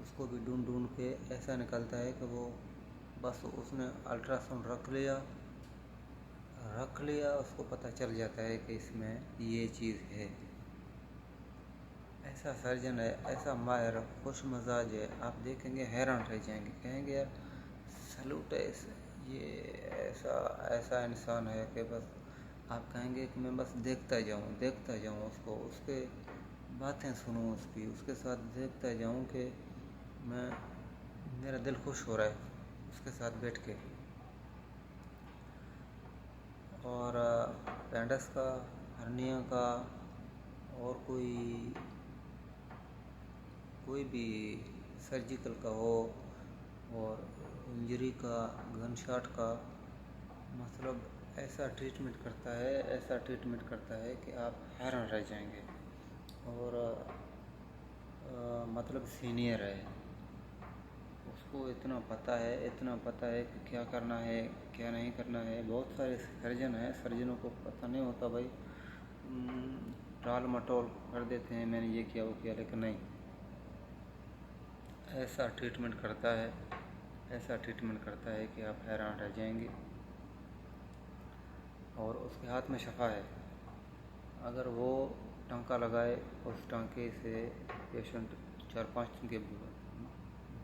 اس کو بھی ڈھونڈ ڈھونڈ کے ایسا نکلتا ہے کہ وہ بس اس نے الٹراساؤنڈ رکھ لیا اس کو پتہ چل جاتا ہے کہ اس میں یہ چیز ہے۔ ایسا سرجن ہے، ایسا ماہر، خوش مزاج ہے، آپ دیکھیں گے حیران رہ جائیں گے، کہیں گے یار سلوٹ ہے یہ ایسا انسان ہے کہ بس آپ کہیں گے کہ میں بس دیکھتا جاؤں اس کو، اس کے باتیں سنوں، اس کے ساتھ دیکھتا جاؤں کہ میرا دل خوش ہو رہا ہے اس کے ساتھ بیٹھ کے۔ اور پینڈس کا، ہرنیا کا، اور کوئی بھی سرجیکل کا ہو، اور انجری کا، گن شاٹ کا، مطلب ایسا ٹریٹمنٹ کرتا ہے کہ آپ حیران رہ جائیں گے۔ اور مطلب سینئر ہے، اس کو اتنا پتہ ہے کہ کیا کرنا ہے کیا نہیں کرنا ہے۔ بہت سارے سرجنوں کو پتہ نہیں ہوتا بھائی، ٹال مٹول کر دیتے ہیں، میں نے یہ کیا وہ کیا، لیکن نہیں، ایسا ٹریٹمنٹ کرتا ہے کہ آپ حیران رہ جائیں گے۔ اور اس کے ہاتھ میں شفا ہے، اگر وہ ٹانکا لگائے اس ٹانکے سے پیشنٹ 4-5 دن کے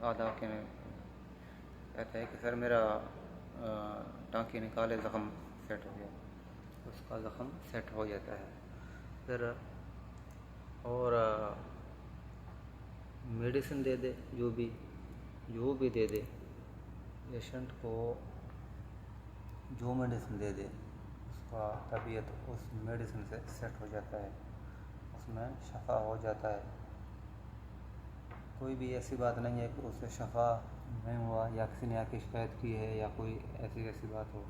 بعد آ کے کہتا ہے کہ سر میرا ٹانکے نکالے، زخم سیٹ ہو گیا، اس کا زخم سیٹ ہو جاتا ہے۔ پھر اور میڈیسن دے دے، جو بھی دے دے پیشنٹ کو، جو میڈیسن دے دے اس کا طبیعت اس میڈیسن سے سیٹ ہو جاتا ہے، اس میں شفا ہو جاتا ہے۔ کوئی بھی ایسی بات نہیں ہے کہ اس سے شفا نہیں ہوا، یا کسی نے آ کے شکایت کی ہے، یا کوئی ایسی بات ہو۔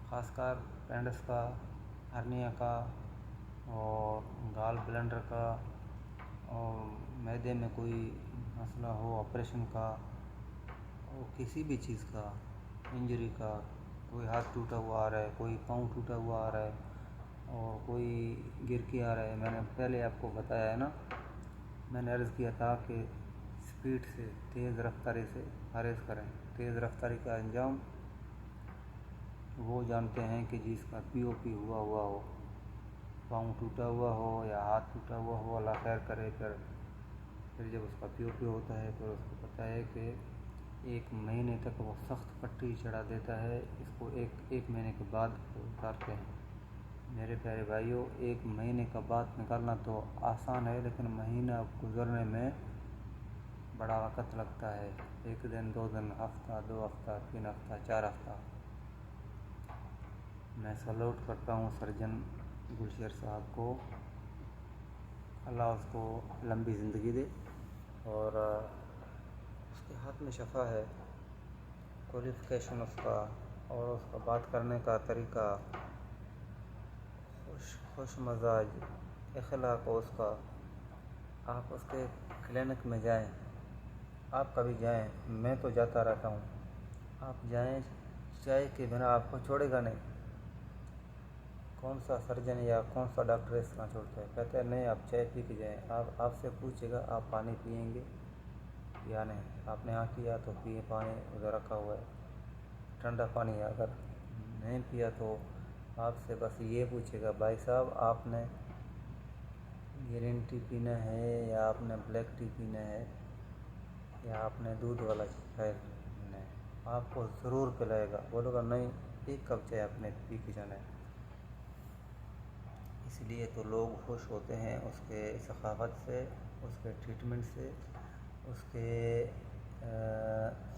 خاص کر پینڈس کا، ہرنیا کا، اور گال بلنڈر کا، اور معدے میں کوئی مسئلہ ہو، آپریشن کا، اور کسی بھی چیز کا، انجری کا، کوئی ہاتھ ٹوٹا ہوا آ رہا ہے، کوئی پاؤں ٹوٹا ہوا آ رہا ہے، اور کوئی گر کے آ رہا ہے، میں نے پہلے آپ کو بتایا ہے نا، میں نے عرض کیا تھا کہ سپیڈ سے، تیز رفتاری سے پرہیز کریں۔ تیز رفتاری کا انجام وہ جانتے ہیں کہ جس کا POP ہوا ہو، پاؤں ٹوٹا ہوا ہو یا ہاتھ ٹوٹا ہوا ہو، اللہ خیر کرے۔ پھر جب اس کا POP ہوتا ہے، پھر اس کو پتہ ہے کہ 1 مہینے تک وہ سخت پٹی چڑھا دیتا ہے، اس کو ایک مہینے کے بعد اتارتے ہیں۔ میرے پیارے بھائیوں، 1 مہینے کا بعد نکالنا تو آسان ہے، لیکن مہینہ گزرنے میں بڑا وقت لگتا ہے، 1 دن، 2 دن، ہفتہ، 2 ہفتہ، 3 ہفتہ، 4 ہفتہ۔ میں سلوٹ کرتا ہوں سرجن گلشیر صاحب کو، اللہ اس کو لمبی زندگی دے، اور اس کے ہاتھ میں شفا ہے۔ کوالیفیکیشن اس کا، اور اس کا بات کرنے کا طریقہ، خوش مزاج اخلاق اس کا۔ آپ اس کے کلینک میں جائیں، آپ کبھی جائیں، میں تو جاتا رہتا ہوں، آپ جائیں، چائے کے بنا آپ کو چھوڑے گا نہیں۔ کون سا سرجن یا کون سا ڈاکٹر اس طرح چھوڑتا ہے؟ کہتا ہے نہیں، آپ چائے پی کے جائیں، آپ سے پوچھے گا آپ پانی پئیں گے یا نہیں، آپ نے ہاں کیا تو پیے، پانی ادھر رکھا ہوا ہے، ٹھنڈا پانی ہے، اگر نہیں پیا تو آپ سے بس یہ پوچھے گا بھائی صاحب آپ نے گرین ٹی پینا ہے، یا آپ نے بلیک ٹی پینا ہے، یا آپ نے دودھ والا چائے پینا ہے، آپ کو ضرور پلائے گا، بولے گا نہیں 1 کپ چائے آپ نے پی کے جانا ہے۔ اس لیے تو لوگ خوش ہوتے ہیں اس کے ثقافت سے، اس کے ٹریٹمنٹ سے، اس کے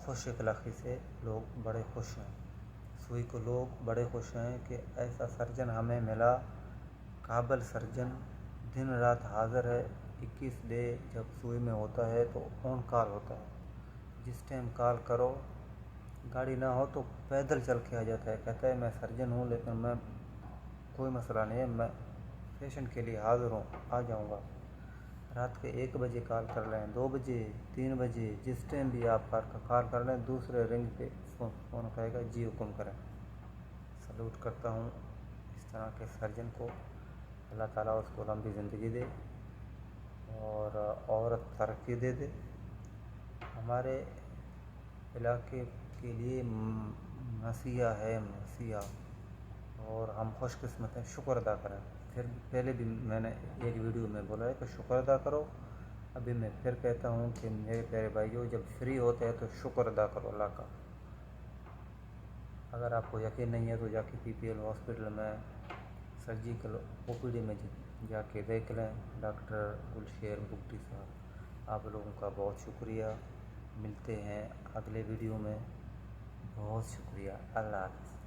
خوش اخلاقی سے لوگ بڑے خوش ہیں۔ سوئی کو لوگ بڑے خوش ہیں کہ ایسا سرجن ہمیں ملا، قابل سرجن، دن رات حاضر ہے۔ 21 ڈے جب سوئی میں ہوتا ہے تو آن کال ہوتا ہے، جس ٹائم کال کرو، گاڑی نہ ہو تو پیدل چل کے آ جاتا ہے، کہتا ہے میں سرجن ہوں لیکن میں کوئی مسئلہ نہیں ہے، میں پیشنٹ کے لیے حاضر ہوں، آ جاؤں گا۔ رات کے 1 بجے کال کر لیں، 2 بجے، 3 بجے، جس ٹائم بھی آپ کال کر لیں، دوسرے رنگ پہ فون کہے گا جی حکم کریں۔ سلوٹ کرتا ہوں اس طرح کے سرجن کو، اللہ تعالیٰ اس کو لمبی زندگی دے۔ اور عورت ترقی دے دے، ہمارے علاقے کے لیے مسیحا ہے مسیحا، اور ہم خوش قسمت ہیں، شکر ادا کریں۔ پھر پہلے بھی میں نے ایک ویڈیو میں بولا ہے کہ شکر ادا کرو، ابھی میں پھر کہتا ہوں کہ میرے پیارے بھائیوں، جب فری ہوتے ہیں تو شکر ادا کرو اللہ کا۔ اگر آپ کو یقین نہیں ہے تو جا کے PPL ہاسپٹل میں سرجیکل OPD میں جا کے دیکھ لیں ڈاکٹر گلشیر بگٹی صاحب۔ آپ لوگوں کا بہت شکریہ، ملتے ہیں اگلے ویڈیو میں، بہت شکریہ، اللہ حافظ۔